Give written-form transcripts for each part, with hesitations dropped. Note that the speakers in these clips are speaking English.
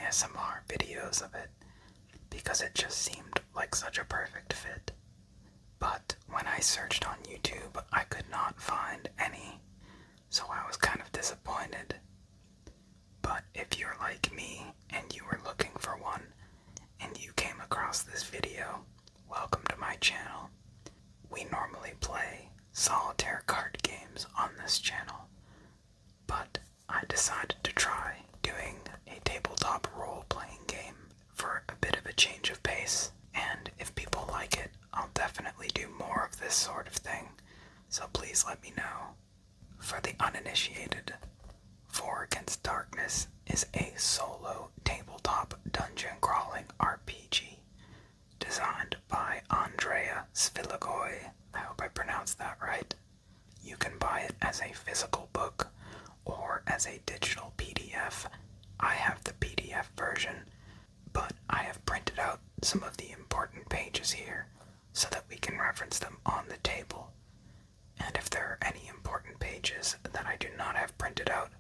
ASMR videos of it because it just seemed like such a perfect fit. But when I searched on YouTube, I could not find any, so I was kind of disappointed. But if you're like me and you were looking for one and you came across this video, welcome to my channel. We normally play solitaire card games on this channel, but I decided to try doing a tabletop role-playing game for a bit of a change of pace, and if people like it, I'll definitely do more of this sort of thing, so please let me know. For the uninitiated, 4 Against Darkness is a solo tabletop dungeon crawling RPG designed by Andrea Sfiligoi. I hope I pronounced that right. You can buy it as a physical book or as a digital PDF. I have the PDF version, but I have printed out some of the important pages here so that we can reference them on the table. And if there are any important pages that I do not have printed out,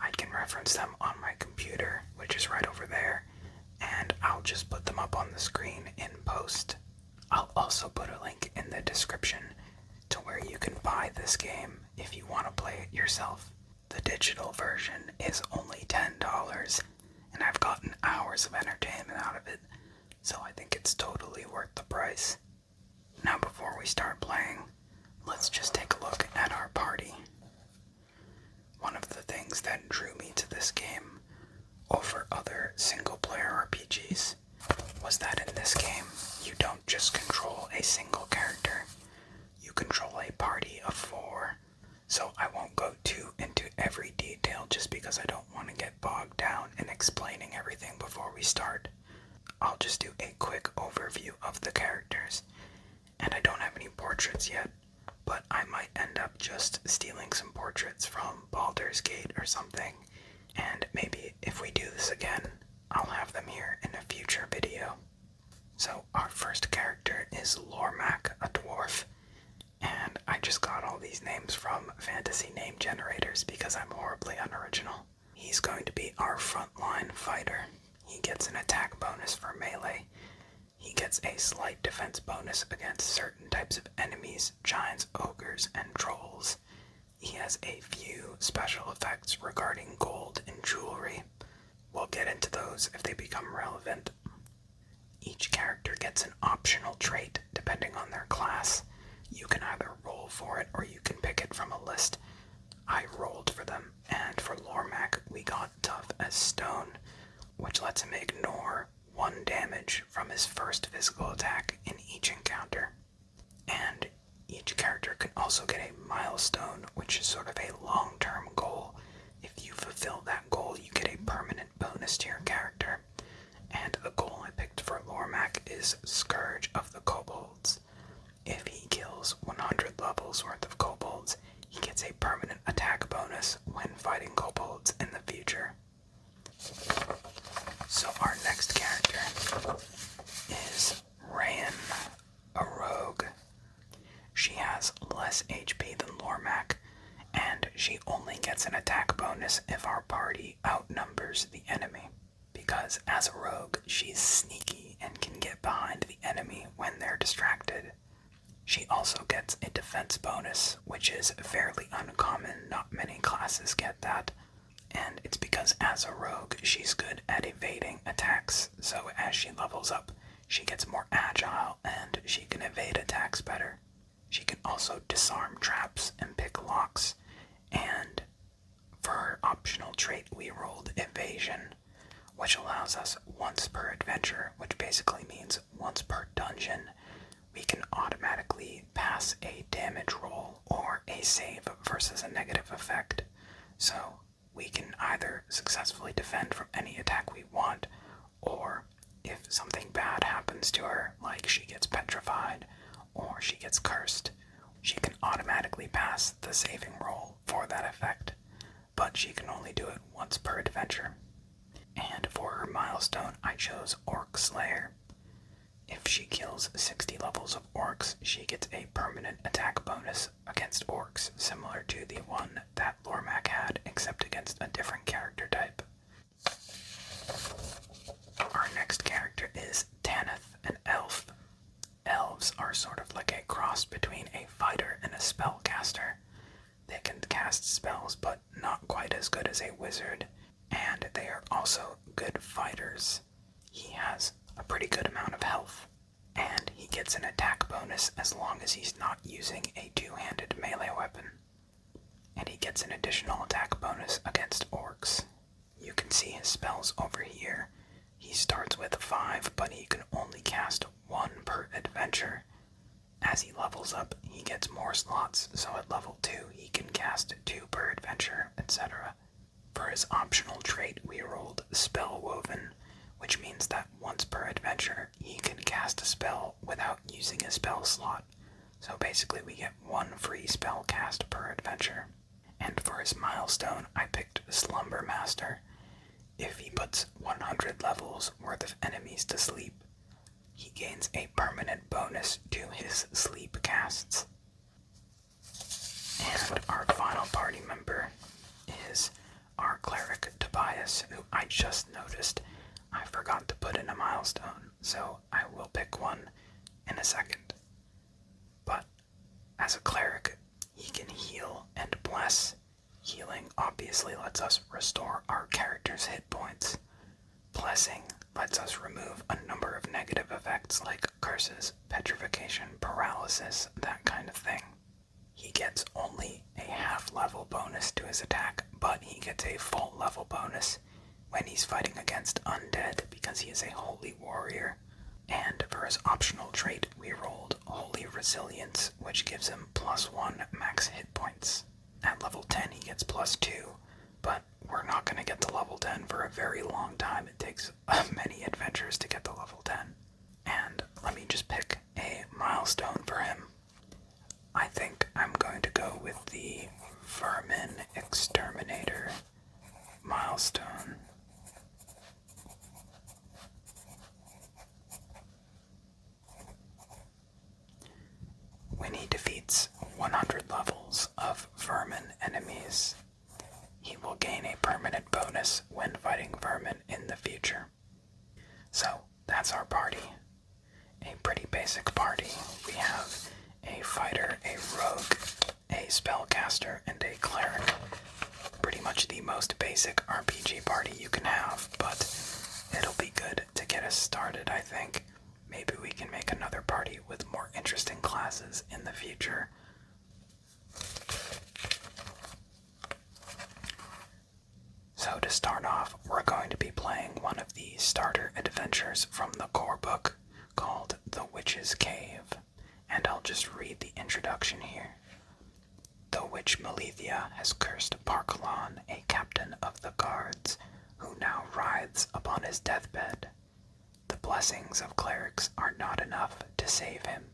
I can reference them on my computer, which is right over there, and I'll just put them up on the screen in post. I'll also put a link in the description to where you can buy this game if you want to play it yourself. The digital version is only $10, and I've gotten hours of entertainment out of it, so I think it's totally worth the price. Now before we start playing, let's just take a look at our party. One of the things that drew me to this game over other single-player RPGs was that in this game, you don't just control a single character, you control a party of 4. So I won't go too into every detail just because I don't want to get bogged down in explaining everything before we start. I'll just do a quick overview of the characters, and I don't have any portraits yet, but I might end up just stealing some portraits from Baldur's Gate or something, and maybe if we do this again, I'll have them here in a future video. So our first character is Lormac, a dwarf, and I just got all these names from fantasy name generators because I'm horribly unoriginal. He's going to be our frontline fighter. He gets an attack bonus for melee. He gets a slight defense bonus against certain types of enemies, giants, ogres, and trolls. He has a few special effects regarding gold and jewelry. We'll get into those if they become relevant. Each character gets an optional trait depending on their class. You can either roll for it or you can pick it from a list. I rolled for them, and for Lormac we got Tough as Stone, which lets him ignore 1 damage from his first physical attack in each encounter. And each character can also get a milestone, which is sort of a long-term goal. If you fulfill that goal, you get a permanent bonus to your character. And the goal I picked for Lormac is Scourge of the Kobolds. If he kills 100 levels worth of kobolds, he gets a permanent attack bonus when fighting kobolds in the future. So our next character is Rayan, a rogue. She has less HP than Lormac, and she only gets an attack bonus if our party outnumbers the enemy. Because as a rogue, she's sneaky and can get behind the enemy when they're distracted. She also gets a defense bonus, which is fairly uncommon. Not many classes get that. And it's because as a rogue, she's good at evading attacks, so as she levels up, she gets more agile and she can evade attacks better. She can also disarm traps and pick locks, and for her optional trait, we rolled evasion, which allows us once per adventure, which basically means once per dungeon, we can automatically pass a damage roll or a save versus a negative effect. So we can either successfully defend from any attack we want, or if something bad happens to her, like she gets petrified or she gets cursed, she can automatically pass the saving roll for that effect, but she can only do it once per adventure. And for her milestone, I chose Orc Slayer. If she kills 60 levels of orcs, she gets a permanent attack bonus against orcs, similar to the one that Lormac had, except against a different character type. good fighters. He has a pretty good amount of health, and he gets an attack bonus as long as he's not using a two-handed melee weapon. And he gets an additional attack bonus against orcs. You can see his spells over here. He starts with 5, but he can only cast 1 per adventure. As he levels up, he gets more slots, so at level 2 he can cast 2 per adventure, etc. For his optional trait, we rolled Spell Woven, which means that once per adventure, he can cast a spell without using a spell slot. So basically we get 1 free spell cast per adventure. And for his milestone, I picked Slumber Master. If he puts 100 levels worth of enemies to sleep, he gains a permanent bonus to his sleep casts. And our final party member is our cleric Tobias, who I just noticed I forgot to put in a milestone, so I will pick one in a second. But as a cleric, he can heal and bless. Healing obviously lets us restore our character's hit points. Blessing lets us remove a number of negative effects like curses, petrification, paralysis, that kind of thing. He gets only a half-level bonus to his attack, but he gets a full level bonus when he's fighting against undead because he is a holy warrior. And for his optional trait, we rolled Holy Resilience, which gives him +1 max hit points. At level 10 he gets +2, but we're not going to get to level 10 for a very long time. It takes many adventures to get to level 10. And let me just pick a milestone for him. I think I'm going to go with the Vermin Exterminator milestone. When he defeats 100 levels of vermin enemies, he will gain a permanent bonus when fighting vermin in the future. So, that's our party. A pretty basic party. We have a fighter, a rogue, a spellcaster, and a cleric. Pretty much the most basic RPG party you can have, but it'll be good to get us started, I think. Maybe we can make another party with more interesting classes in the future. So to start off, we're going to be playing one of the starter adventures from the core book called The Witch's Cave, and I'll just read the introduction here. The witch Melithia has cursed Parkalon, a captain of the guards, who now writhes upon his deathbed. The blessings of clerics are not enough to save him.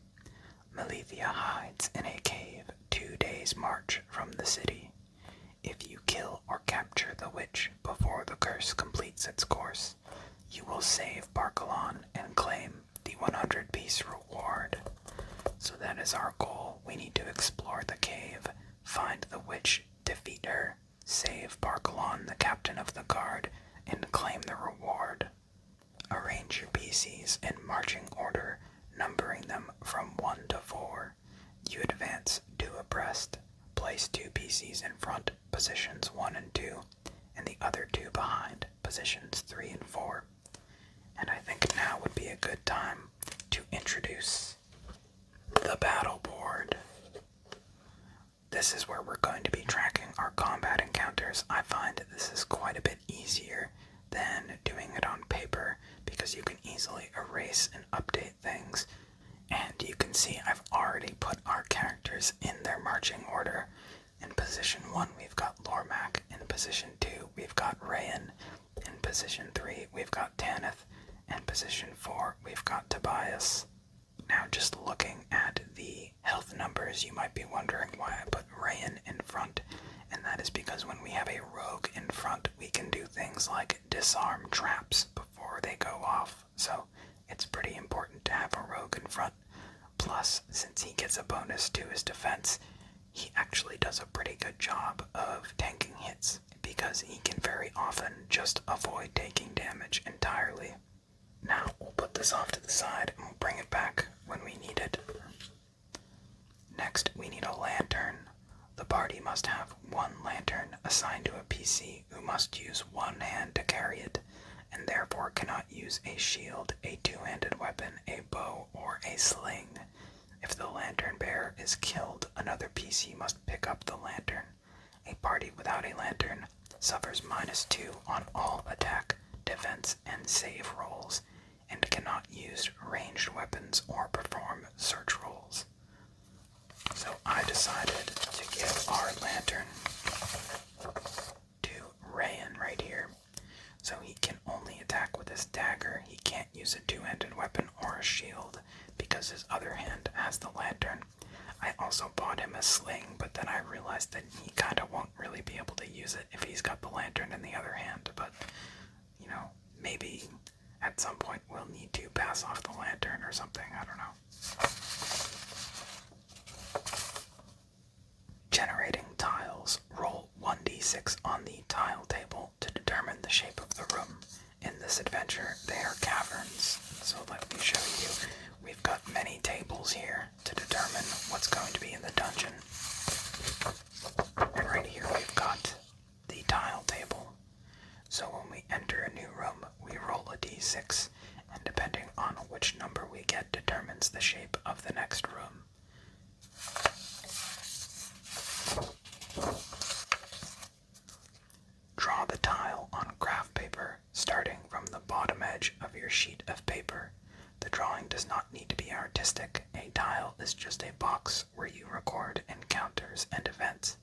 Melithia hides in a cave 2 days' march from the city. If you kill or capture the witch before the curse completes its course, you will save Parkalon and claim the 100-piece reward. So that is our goal. We need to explore the cave, find the witch, defeat her, save Parkalon, the captain of the guard, and claim the reward. Arrange your PCs in marching order, numbering them from 1 to 4. You advance 2 abreast. Place 2 PCs in front, positions 1 and 2, and the other 2 behind, positions 3 and 4. And I think now would be a good time to introduce the battle board. This is where we're going to be tracking our combat encounters. I find this is quite a bit easier than doing it on paper because you can easily erase and update things. And you can see I've already put our characters in their marching order. In position 1 we've got Lormac, in position 2 we've got Rayan, in position 3 we've got Tanith, and position 4 we've got Tobias. Now just looking at the health numbers, you might be wondering why I put Rayan in front, and that is because when we have a rogue in front we can do things like disarm traps before they go off, so it's pretty important to have a rogue in front. Plus, since he gets a bonus to his defense, he actually does a pretty good job of tanking hits because he can very often just avoid taking damage entirely. Now, we'll put this off to the side and we'll bring it back when we need it. Next, we need a lantern. The party must have 1 lantern assigned to a PC who must use 1 hand to carry it, and there cannot use a shield, a two-handed weapon, a bow, or a sling. If the lantern bearer is killed, another PC must pick up the lantern. A party without a lantern suffers -2 on all attack, defense, and save rolls, and cannot use ranged weapons or perform search rolls. So I decided to give our lantern to Rayan right here. So he can only attack with his dagger. He can't use a two-handed weapon or a shield because his other hand has the lantern. I also bought him a sling, but then I realized that he kind of won't really be able to use it if he's got the lantern in the other hand. But, you know, maybe at some point we'll need to pass off the lantern or something. I don't know. Generating tiles. Roll 1d6 on the tile table to determine the shape of the room. In this adventure, they are caverns. So let me show you. We've got many tables here to determine what's going to be in the dungeon. And right here we've got the tile table. So when we enter a new room, we roll a d6, and depending on which number we get determines the shape of the next room. Draw the tile on graph paper, starting from the bottom edge of your sheet of paper. The drawing does not need to be artistic. A tile is just a box where you record encounters and events,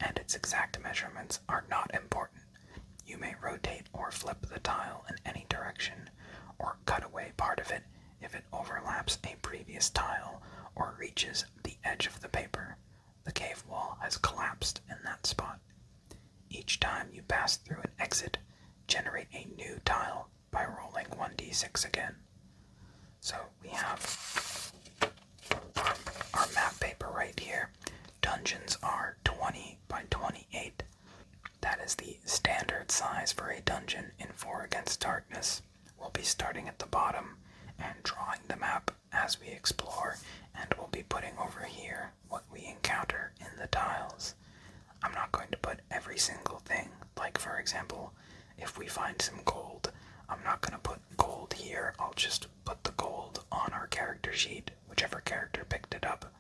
and its exact measurements are not important. You may rotate or flip the tile in any direction, or cut away part of it if it overlaps a previous tile or reaches the edge of the paper. The cave wall has collapsed in that spot. Each time you pass through an exit, generate a new tile by rolling 1d6 again. So we have our map paper right here. Dungeons are 20 by 28. That is the standard size for a dungeon in 4 Against Darkness. We'll be starting at the bottom and drawing the map as we explore, and we'll be putting over here what we encounter in the tiles. I'm not going to put every single thing, like for example, if we find some gold, I'm not going to put gold here, I'll just put the gold on our character sheet, whichever character picked it up.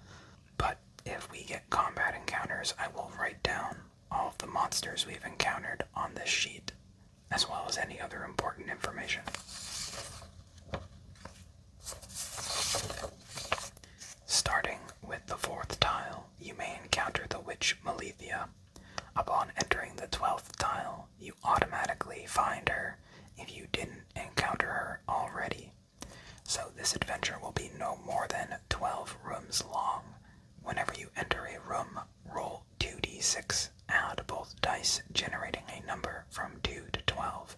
But if we get combat encounters, I will write down all of the monsters we've encountered on this sheet, as well as any other important information. Starting with the 4th tile, you may encounter the witch Malethia. Upon entering the 12th tile, you automatically find her if you didn't encounter her already. So this adventure will be no more than 12 rooms long. Whenever you enter a room, roll 2d6, add both dice, generating a number from 2 to 12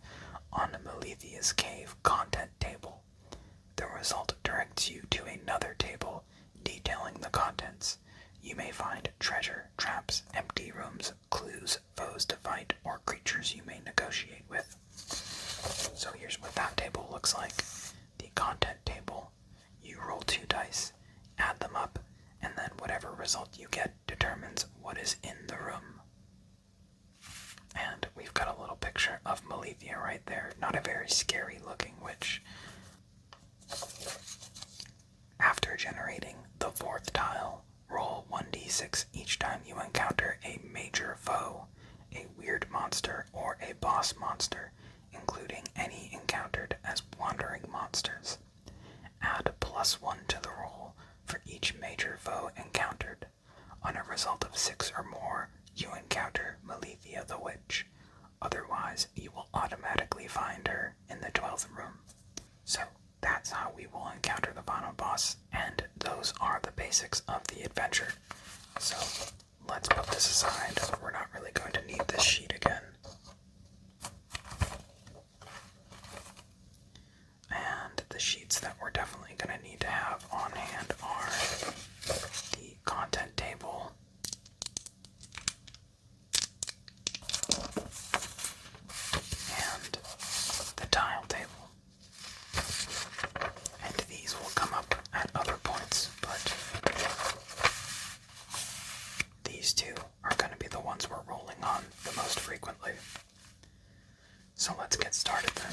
on Malethia's Cave content table. The result directs you to another table detailing the contents. You may find treasure, traps, empty rooms, clues, foes to fight, or creatures you may negotiate with. So here's what that table looks like. The content table. You roll 2 dice, add them up, and then whatever result you get determines what is in the room. And we've got a little picture of Malethia right there. Not a very scary looking witch. After generating the 4th tile, roll 1d6 each time you encounter a major foe, a weird monster, or a boss monster, including any encountered as wandering monsters. Add +1 to the roll for each major foe encountered. On a result of 6 or more, you encounter Malethia the Witch. Otherwise, you will automatically find her in the 12th room. So, that's how we will encounter the final boss, and those are the basics of the adventure. So, let's put this aside. We're not really going to need this sheet again. And the sheets that we're definitely going to need to have on hand are the content table, and the tile table. And these will come up at other points, but these two are going to be the ones we're rolling on the most frequently. So let's get started then.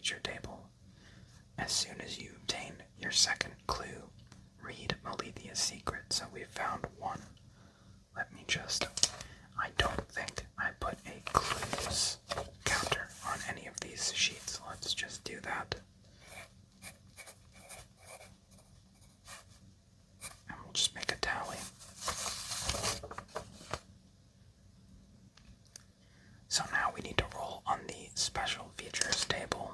feature table. As soon as you obtain your second clue, read Malethea's secret. So we found one. Let me just... I don't think I put a clues counter on any of these sheets. Let's just do that. And we'll just make a tally. So now we need to roll on the special features table.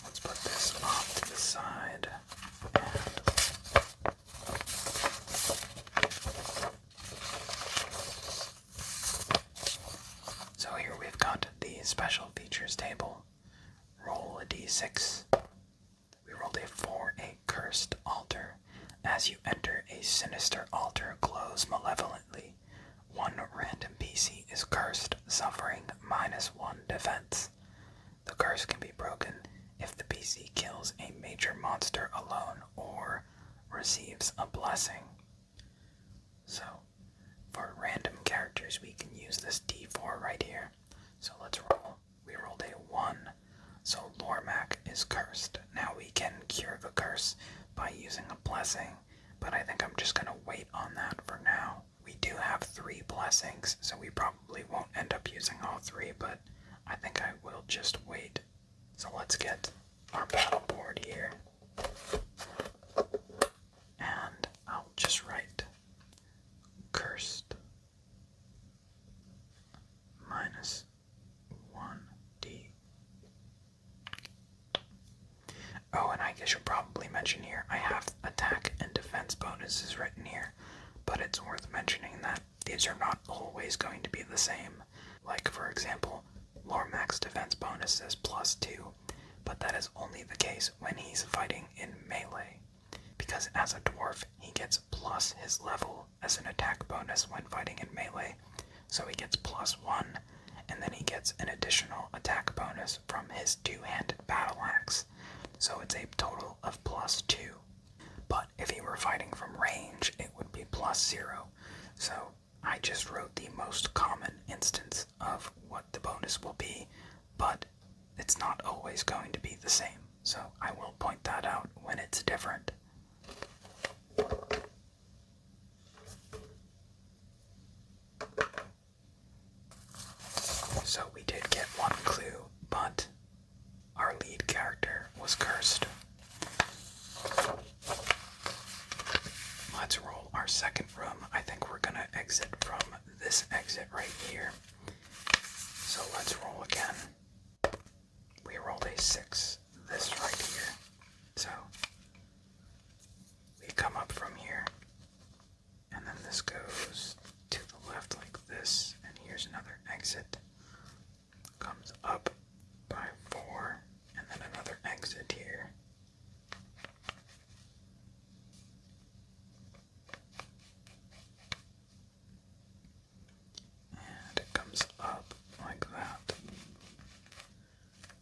Let's put this off to the side. So here we've got the special features table. Roll a d6. We rolled a 4, a cursed altar. As you enter, a sinister altar glows malevolently. One random PC is cursed, suffering -1 defense. The curse can be broken if the PC kills a major monster alone or receives a blessing. So, for random characters, we can use this d4 right here. So let's roll. We rolled a 1. So Lormac is cursed. Now we can cure the curse by using a blessing, but I think I'm just going to wait on that for now. We do have 3 blessings, so we probably won't end up using all 3, but I think I will just wait. So let's get our battle board here. And I'll just write cursed -1d. Oh, and I should probably mention here, I have attack and defense bonuses written here, but it's worth mentioning that these are not always going to be the same. Like, for example, Lormac's defense bonus says +2, but that is only the case when he's fighting in melee, because as a dwarf, he gets plus his level as an attack bonus when fighting in melee, so he gets +1, and then he gets an additional attack bonus from his two-handed battle axe, so it's a total of +2. But if he were fighting from range, it would be +0. So I just wrote the most common instance of what the bonus will be, but it's not always going to be the same. So I will point that out when it's different. So we did get 1 clue, but our lead character was cursed. Let's roll our second room. I think we're gonna exit from this exit right here. So let's roll again. We rolled a 6, this right here. So we come up from here, and then this goes to the left like this, and here's another exit. Comes up by 4, and then another exit here. And it comes up like that.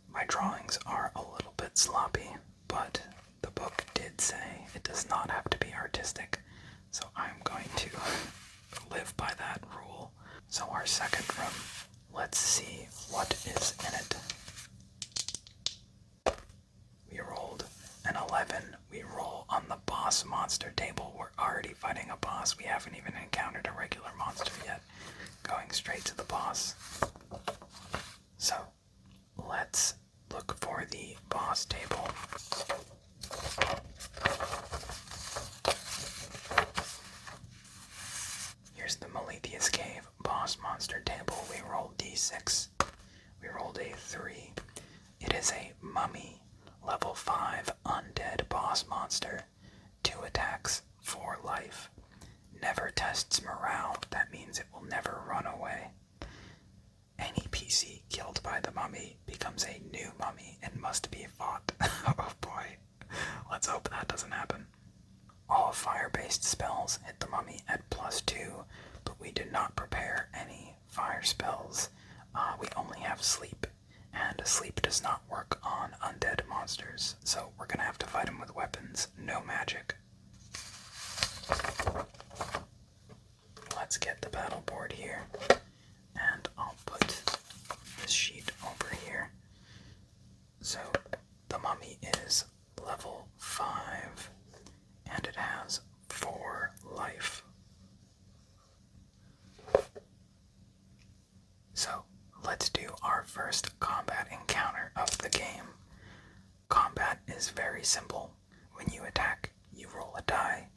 My drawings are a little bit sloppy, but the book did say it does not have to be artistic, so I'm going to live by that rule. So our second room, let's see what is in it. We rolled an 11. We roll on the boss monster table. We're already fighting a boss. We haven't even encountered a regular monster yet. Going straight to the boss. So, let's look for the boss table. Here's the Malethea's Cave boss monster table. We rolled d6. We rolled a 3. It is a mummy, level 5 undead boss monster. 2 attacks, 4 life. Never tests morale. That means it will never run away. Any PC killed by the mummy becomes a new mummy and must be fought. Oh boy. Let's hope that doesn't happen. All fire-based spells hit the mummy at +2, but we did not prepare any fire spells. We only have sleep, and sleep does not work on undead monsters, so we're gonna have to fight them with weapons, no magic. Let's get the battle board here, and I'll put this sheet over here. let's do our first combat encounter of the game. Combat is very simple. When you attack, you roll a die.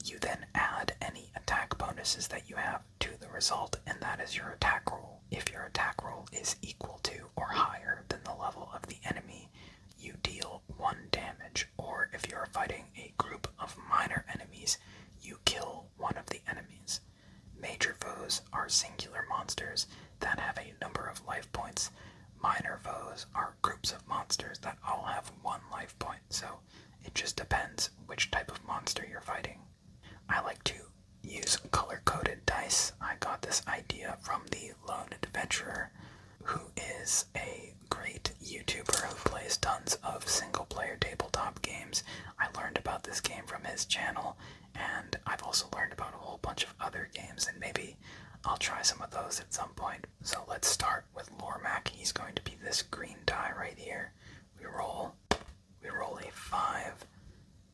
You then add any attack bonuses that you have to the result, and that is your attack roll. If your attack roll is equal to or higher than the level of the enemy, you deal 1 damage, or if you're fighting a group of minor enemies, you kill one of the enemies. Major foes are singular monsters that have a number of life points. Minor foes are groups of monsters that all have 1 life point, so it just depends which type of monster you're fighting. I like to use color-coded dice. I got this idea from the Lone Adventurer, who is a great YouTuber who plays tons of single-player tabletop games. I learned about this game from his channel, and I've also learned about a whole bunch of other games, and maybe I'll try some of those at some point. So let's start with Lormac. He's going to be this green die right here. We roll a 5.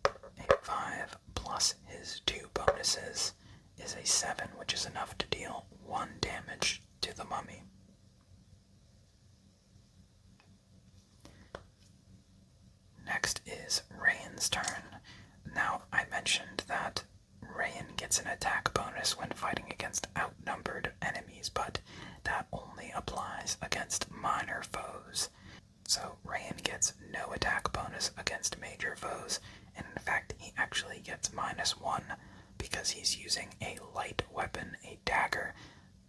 A 5 plus his 2 bonuses is a 7, which is enough to deal 1 damage to the mummy. Next is Rayan's turn. Now, I mentioned that Rayan gets an attack bonus when fighting against outnumbered enemies, but that only applies against minor foes. So Rayan gets no attack bonus against major foes, and in fact he actually gets -1 because he's using a light weapon, a dagger,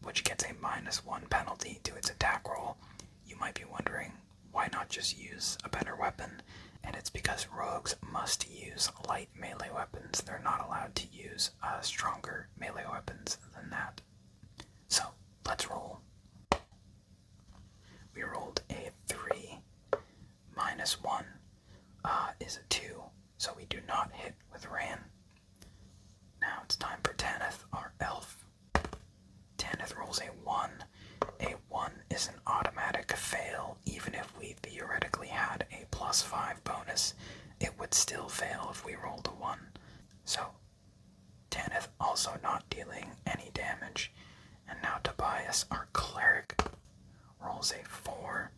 which gets a -1 penalty to its attack roll. You might be wondering, why not just use a better weapon? And it's because rogues must use light melee weapons. They're not allowed to use stronger melee weapons than that. So, let's roll. We rolled a 3. -1 is a 2, so we do not hit with Rayan. Now it's time for Tanith, our elf. Tanith rolls a 1. A 1 is an automatic fail. Even if we theoretically had a +5 bonus, it would still fail if we rolled a 1. So, Tanith also not dealing any damage. And now Tobias, our cleric, rolls a 4.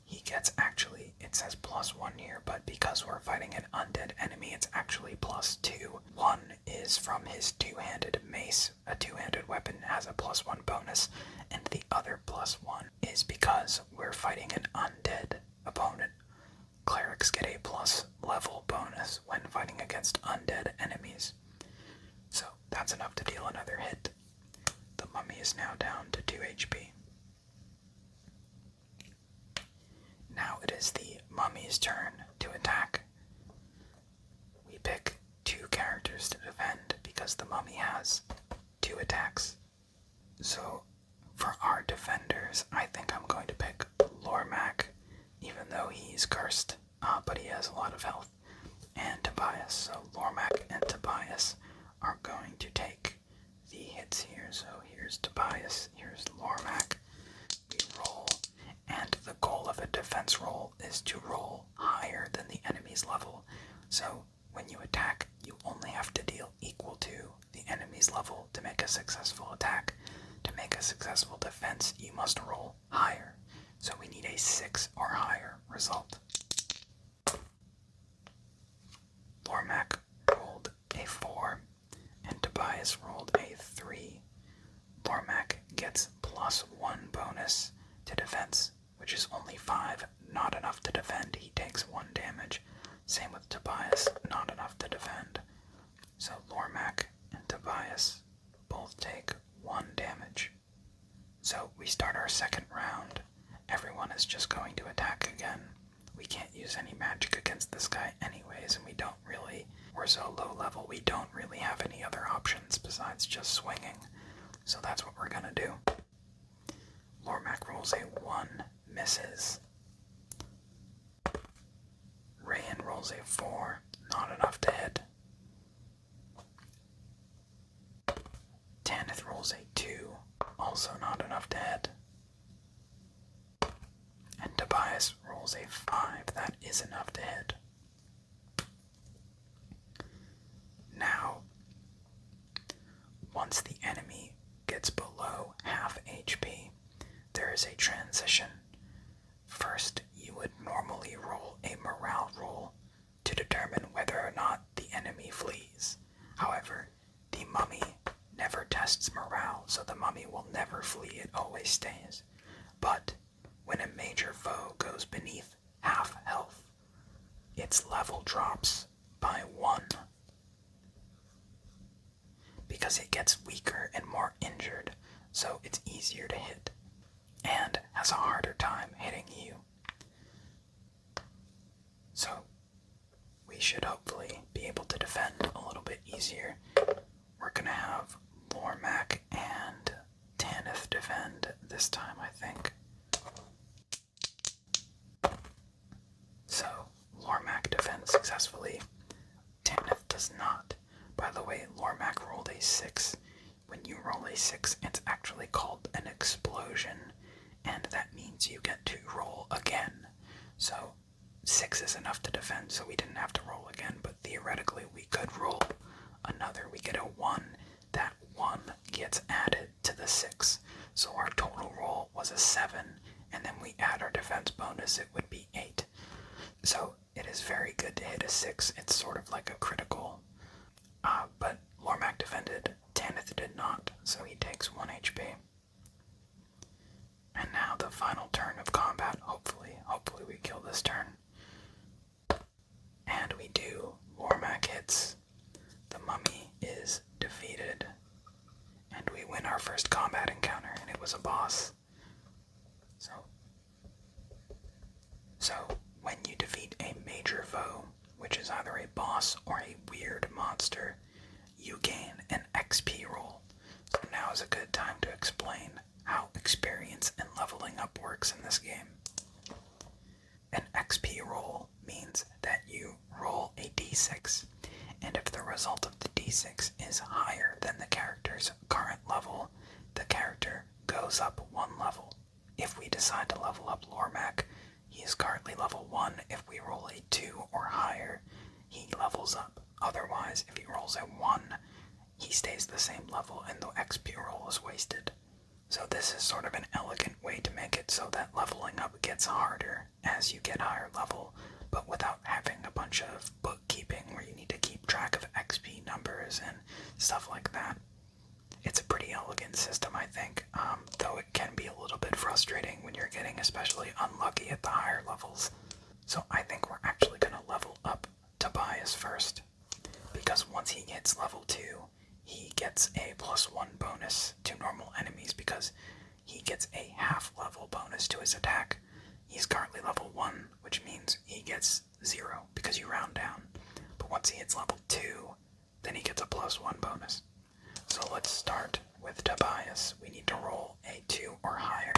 He gets, actually, it says +1 here, but because we're fighting an undead enemy, it's actually +2. 1 is from his 2-handed mace. A 2-handed weapon has a +1 bonus, and the other +1 is because we're fighting an undead opponent. Clerics get a plus level bonus when fighting against undead enemies. So that's enough to deal another hit. The mummy is now down to 2 HP. Now it is the mummy's turn to attack. We pick 2 characters to defend because the mummy has 2 attacks. So for our defenders, I think I'm going to pick Lormac, even though he's cursed, but he has a lot of health, and Tobias. So Lormac and Tobias are going to take the hits here. So here's Tobias, here's Lormac. We roll, and the goal of a defense roll is to roll higher than the enemy's level. So when you attack, you only have to deal equal to the enemy's level to make a successful attack. To make a successful defense, you must roll higher. So we need a 6 or higher result. Lormac rolled a 4, and Tobias rolled a 3. Lormac gets +1 bonus to defense, which is only 5, not enough to defend. He takes 1 damage. Same with Tobias, not enough to defend. So Lormac and Tobias both take 1 damage. So we start our second round. Everyone is just going to attack again. We can't use any magic against this guy anyways, and we're so low level, we don't really have any other options besides just swinging. So that's what we're gonna do. Lormac rolls a 1, misses. Rayan rolls a 4, not enough to hit. Tanith rolls a 2, also not enough to hit. And Tobias rolls a 5, that is enough to hit. Now, once the enemy gets below half HP, is a transition. First, you would normally roll a morale roll to determine whether or not the enemy flees. However, the mummy never tests morale, so the mummy will never flee, it always stays. But when a major foe goes beneath half health, its level drops by 1. Because it gets weaker and more injured, so it's easier to hit, and has a harder time hitting you. So, we should hopefully be able to defend a little bit easier. We're gonna have Lormac and Tanith defend this time, I think. So, Lormac defends successfully. Tanith does not. By the way, Lormac rolled a 6. When you roll a 6, it's actually called an explosion, and that means you get to roll again. So, 6 is enough to defend, so we didn't have to roll again, but theoretically we could roll another. We get a 1. That 1 gets added to the 6. So our total roll was a 7, and then we add our defense bonus, it would be 8. So it is very good to hit a 6. It's sort of like a critical. But Lormac defended, Tanith did not, so he takes 1 HP. And now the final turn of combat, hopefully we kill this turn. And we do. Lormac hits. The mummy is defeated. And we win our first combat encounter, and it was a boss. So when you defeat a major foe, which is either a boss or a weird monster, you gain an XP roll. So now is a good time to explain how experience and leveling up works in this game. An XP roll means that you roll a d6, and if the result of the d6 is higher than the character's current level, the character goes up 1 level. If we decide to level up Lormac, he is currently level 1. If we roll a 2 or higher, he levels up. Otherwise, if he rolls a 1, he stays the same level and the XP roll is wasted. So this is sort of an elegant way to make it so that leveling up gets harder as you get higher level, but without having a bunch of bookkeeping where you need to keep track of XP numbers and stuff like that. It's a pretty elegant system, I think, though it can be a little bit frustrating when you're getting especially unlucky at the higher levels. So I think we're actually going to level up Tobias first, because once he hits level 2, he gets a +1 bonus to normal enemies because he gets a half level bonus to his attack. He's currently level 1, which means he gets 0 because you round down. But once he hits level 2, then he gets a +1 bonus. So let's start with Tobias. We need to roll a 2 or higher,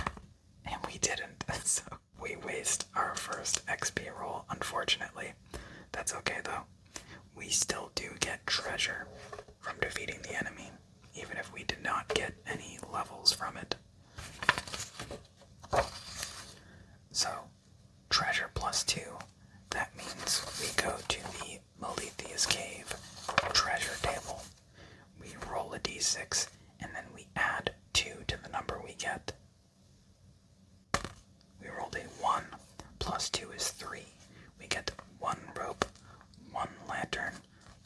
and we didn't, so we waste our first XP roll, unfortunately. That's okay though. We still do get treasure from defeating the enemy, even if we did not get any levels from it. So, treasure +2, that means we go to the Malethea's Cave treasure table. We roll a d6, and then we add 2 to the number we get. We rolled a 1, +2 is 3. We get 1 rope, 1 lantern,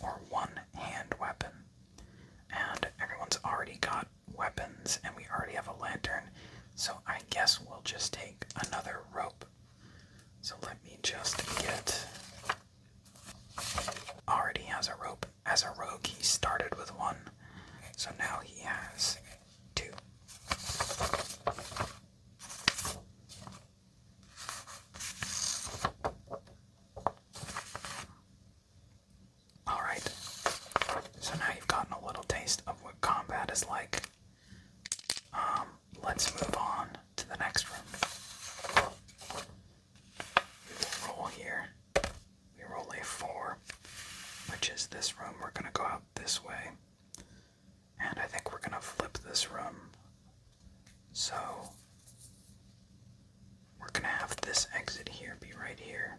or 1 hand weapon. And everyone's already got weapons, and we already have a lantern, so I guess we'll just take another rope. So let me just get... Already has a rope. As a rogue, he started with 1, so now he has 2. Alright, so now you've gotten a little taste of what combat is like. Let's move on to the next room. We will roll here. We roll a 4, which is this room. We're going to go out this way. And I think we're going to flip this room. So we're going to have this exit here be right here.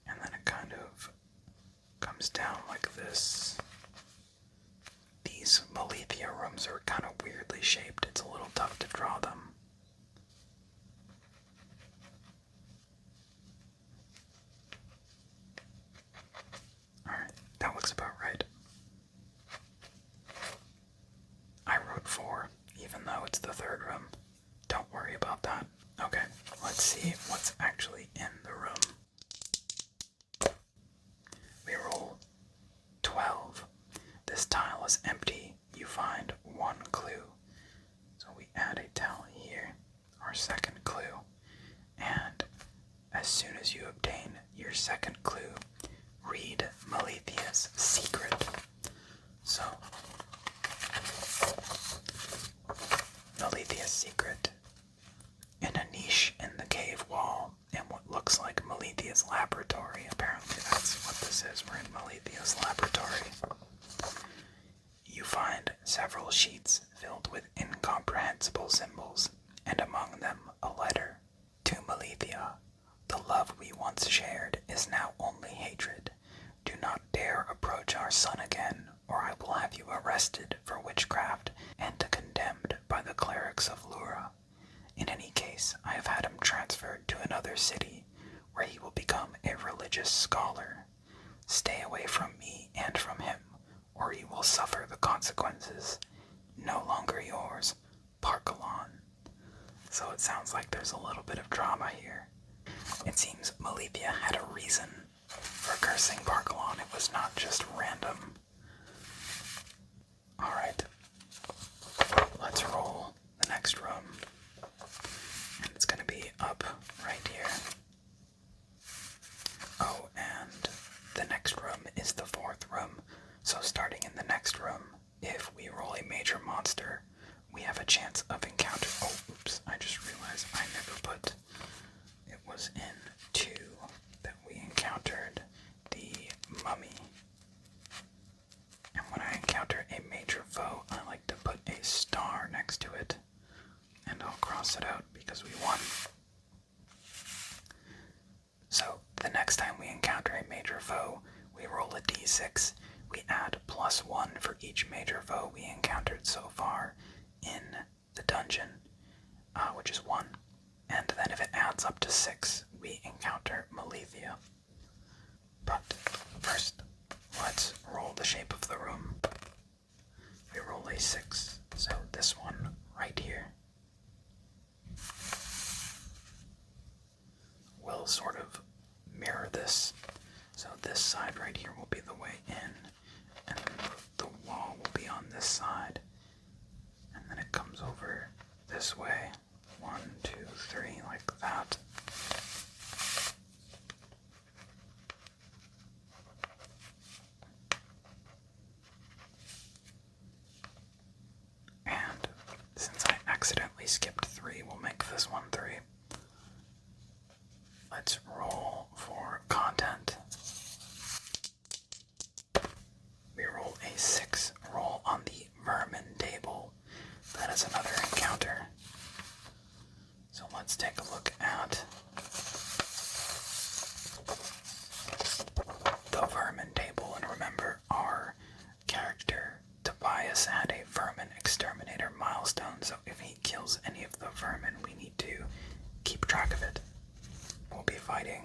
And then it kind of comes down like this. these Malethia rooms are kind of weirdly shaped. It's a little tough to draw them. Alright, that looks about right. I wrote 4, even though it's the third room. Don't worry about that. Okay, let's see what's actually in the room. We roll 12. This tile is empty. You find 1 clue. So we add a tile here, our second clue. And as soon as you obtain your second clue, read Malethia's secret. So, Malethia's secret. In a niche in the cave wall, in what looks like Malethia's laboratory. Apparently that's what this is. We're in Malethia's laboratory. You find several sheets filled with incomprehensible symbols, and among them a letter. To Malethia, the love we once shared is now only hatred. Do not dare approach our son again, or I will have you arrested for witchcraft and condemned by the clerics of Lura. In any case, I have had him transferred to another city, where he will become a religious scholar. Stay away from me and from him, or you will suffer the consequences. No longer yours, Parkalon. So it sounds like there's a little bit of drama here. It seems Malethia had a reason for cursing Parkalon. It was not just random. Alright. Let's roll the next room. And it's going to be up right here. Oh, and the next room is the 4th room. So starting in the next room, if we roll a major monster, we have a chance of encounter. Oh, oops, I just realized I never put. It was in 2 that we encountered the mummy. And when I encounter a major foe, I like to put a star next to it. And I'll cross it out because we won. So, the next time we encounter a major foe, we roll a d6. We add +1 for each major foe we encountered so far in the dungeon, which is 1. And then if it adds up to 6, we encounter Malethia. But first, let's roll the shape of the room. We roll a 6, so this one right here will sort of mirror this. So this side right here will be the way in, and then the wall will be on this side, and then it comes over this way. 1, 2, 3, like that. And since I accidentally skipped 3, we'll make this one 3. Let's roll for content. We roll a 6. Roll on the vermin table. That is another encounter. So let's take a look at the vermin table. And remember, our character Tobias had a vermin exterminator milestone, so if he kills any of the vermin, we need to keep track of it. We'll be fighting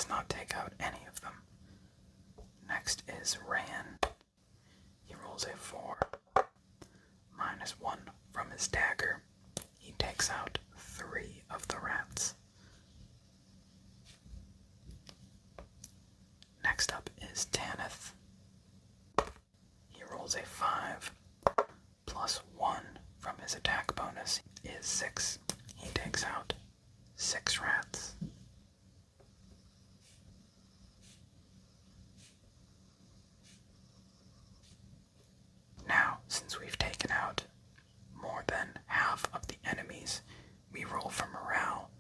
does not take out any of them. Next is Ran. He rolls a 4, -1 from his dagger. He takes out 3 of the rats. Next up is Tanith. He rolls a 5, +1 from his attack bonus is 6. He takes out 6 rats. Now, since we've taken out more than half of the enemies, we roll for morale.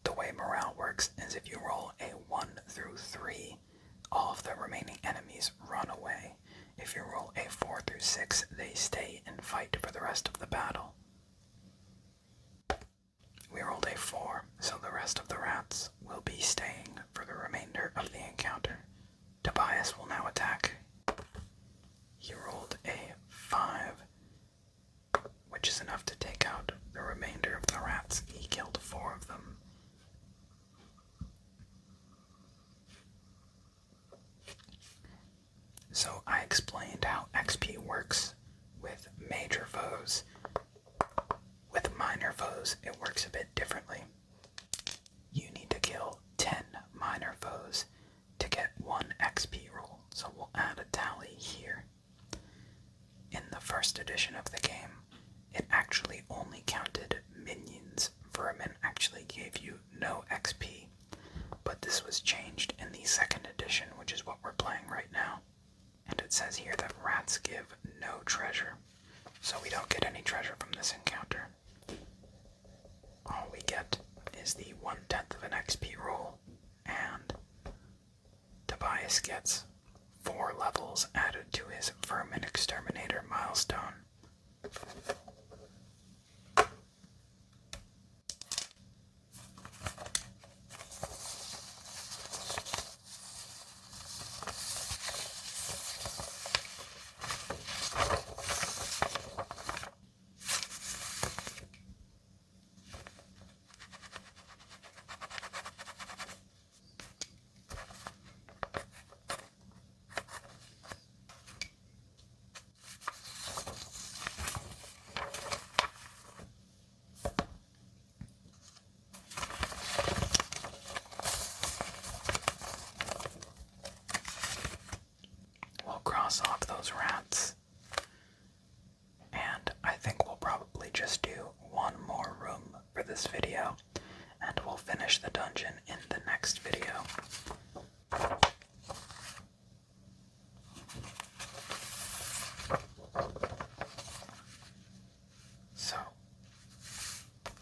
The way morale works is if you roll a 1 through 3, all of the remaining enemies run away. If you roll a 4 through 6, they stay and fight for the rest of the battle. We rolled a 4, so the rest of the rats will be staying for the remainder of the encounter. Tobias will now attack. He rolled a 5, which is enough to take out the remainder of the rats. He killed 4 of them. So I explained how XP works with major foes. With minor foes, it works a bit differently. You need to kill 10 minor foes to get 1 XP roll, so we'll add a tally here. In the first edition of the game, it actually only counted minions. Vermin actually gave you no XP, but this was changed in the second edition, which is what we're playing right now. And it says here that rats give no treasure, so we don't get any treasure from this encounter. All we get is the 1/10 of an XP roll, and Tobias gets 4 levels added to his Vermin Exterminator milestone. Cross off those rats, and I think we'll probably just do one more room for this video, and we'll finish the dungeon in the next video. So,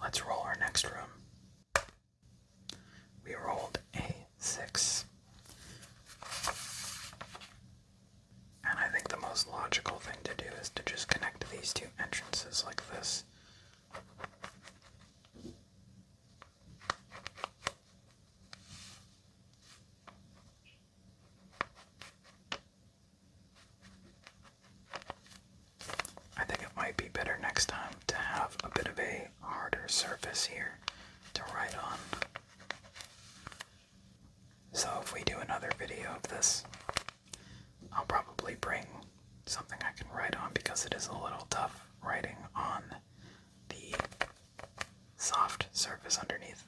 let's roll our next room. We rolled a 6. And I think the most logical thing to do is to just connect these 2 entrances like this. I think it might be better next time to have a bit of a harder surface here to write on. So if we do another video of this, I'll probably bring something I can write on because it is a little tough writing on the soft surface underneath.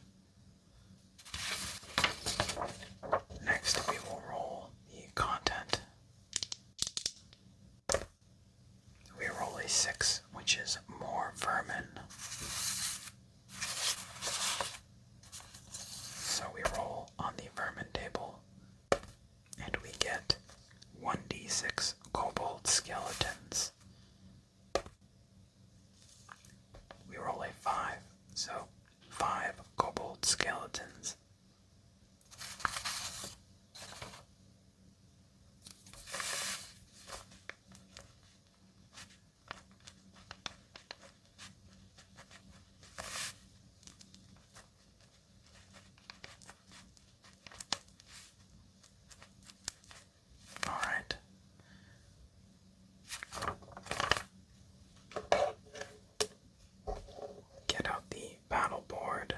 Next, we will roll the content. We roll a 6, which is more vermin. So we roll on the vermin table, and we get 1d6 kobold skeletons. We roll a 5, so 5 kobold skeletons. Alright. Get out the battle board.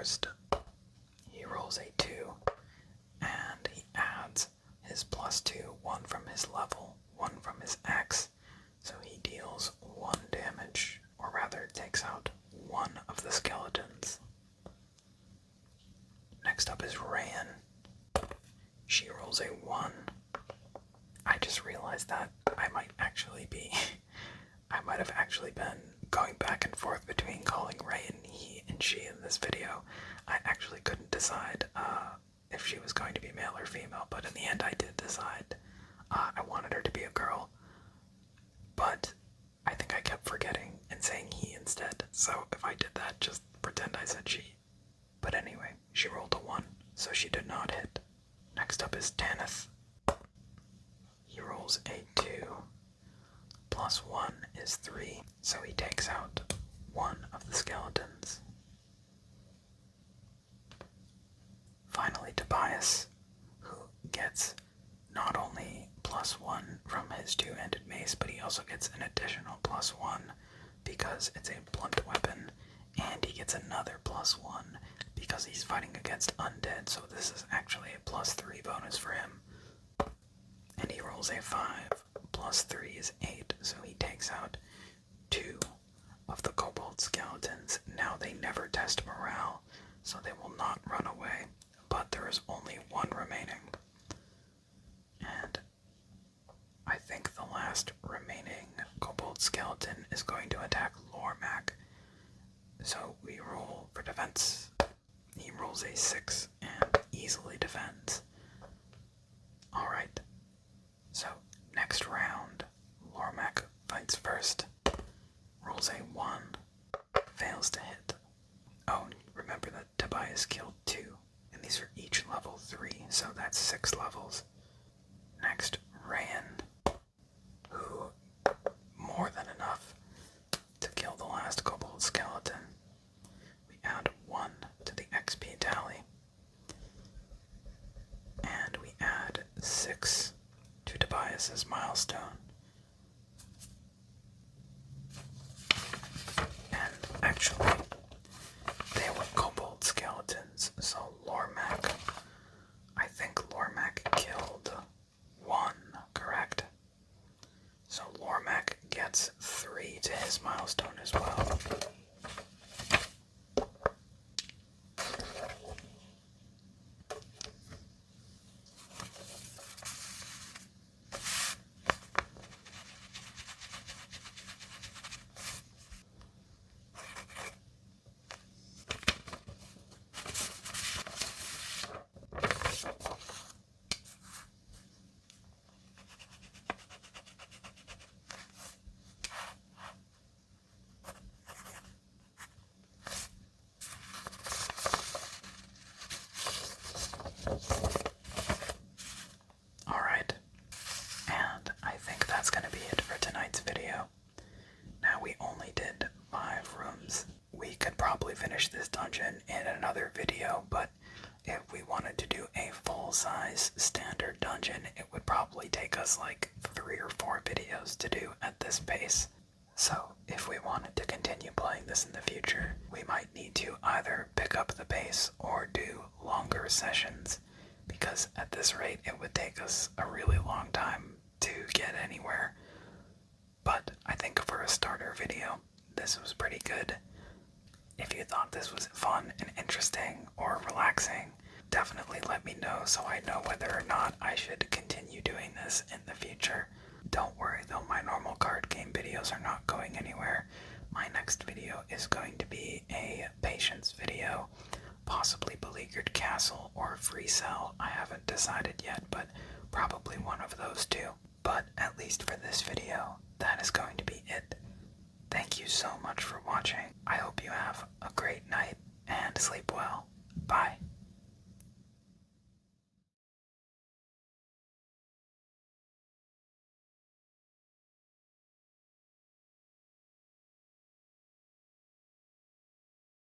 first. He rolls a 2, and he adds his +2, 1 from his level, 1 from his X, so he deals 1 damage, or rather takes out 1 of the skeletons. Next up is Rayan. She rolls a 1. I just realized that I might have actually been going back and forth between calling Rayan he and she in this video. I actually couldn't decide if she was going to be male or female, but in the end I did decide I wanted her to be a girl. But I think I kept forgetting and saying he instead, so if I did that, just pretend I said she. But anyway, she rolled a 1, so she did not hit. Next up is Tanith. He rolls a 2. +1 is 3, so he takes out 1 of the skeletons. Finally, Tobias, who gets not only +1 from his 2-handed mace, but he also gets an additional +1 because it's a blunt weapon, and he gets another +1 because he's fighting against undead, so this is actually a +3 bonus for him. And he rolls a 5, +3 is 8, so he takes out 2 of the kobold skeletons. Now they never test morale, so they will not run away, but there is only 1 remaining. And I think the last remaining kobold skeleton is going to attack Lormac. So we roll for defense. He rolls a 6 and easily defends. Alright, so next round, Lormac fights first. Rolls a 1, fails to hit. Oh, remember that Tobias killed 2, and these are each level 3, so that's 6 levels. Next, Rayan, who more than enough to kill the last kobold skeleton. We add 1 to the XP tally, and we add 6 to Tobias's milestone. And actually, they were kobold skeletons, so I think Lormac killed 1, correct? So Lormac gets 3 to his milestone as well. Alright, and I think that's going to be it for tonight's video. Now we only did 5 rooms. We could probably finish this dungeon in another video, but if we wanted to do a full-size standard dungeon, it would probably take us like 3 or 4 videos to do at this pace. So if we wanted to continue playing this in the future, we might need to either pick up the pace or do longer sessions, because at this rate it would take us a really long time to get anywhere. But I think for a starter video, this was pretty good. If you thought this was fun and interesting or relaxing, definitely let me know so I know whether or not I should continue doing this in the future. Don't worry though, my normal card game videos are not going anywhere. My next video is going to be a patience video, possibly Beleaguered Castle or Free Cell. I haven't decided yet, but probably one of those two. But at least for this video, that is going to be it. Thank you so much for watching.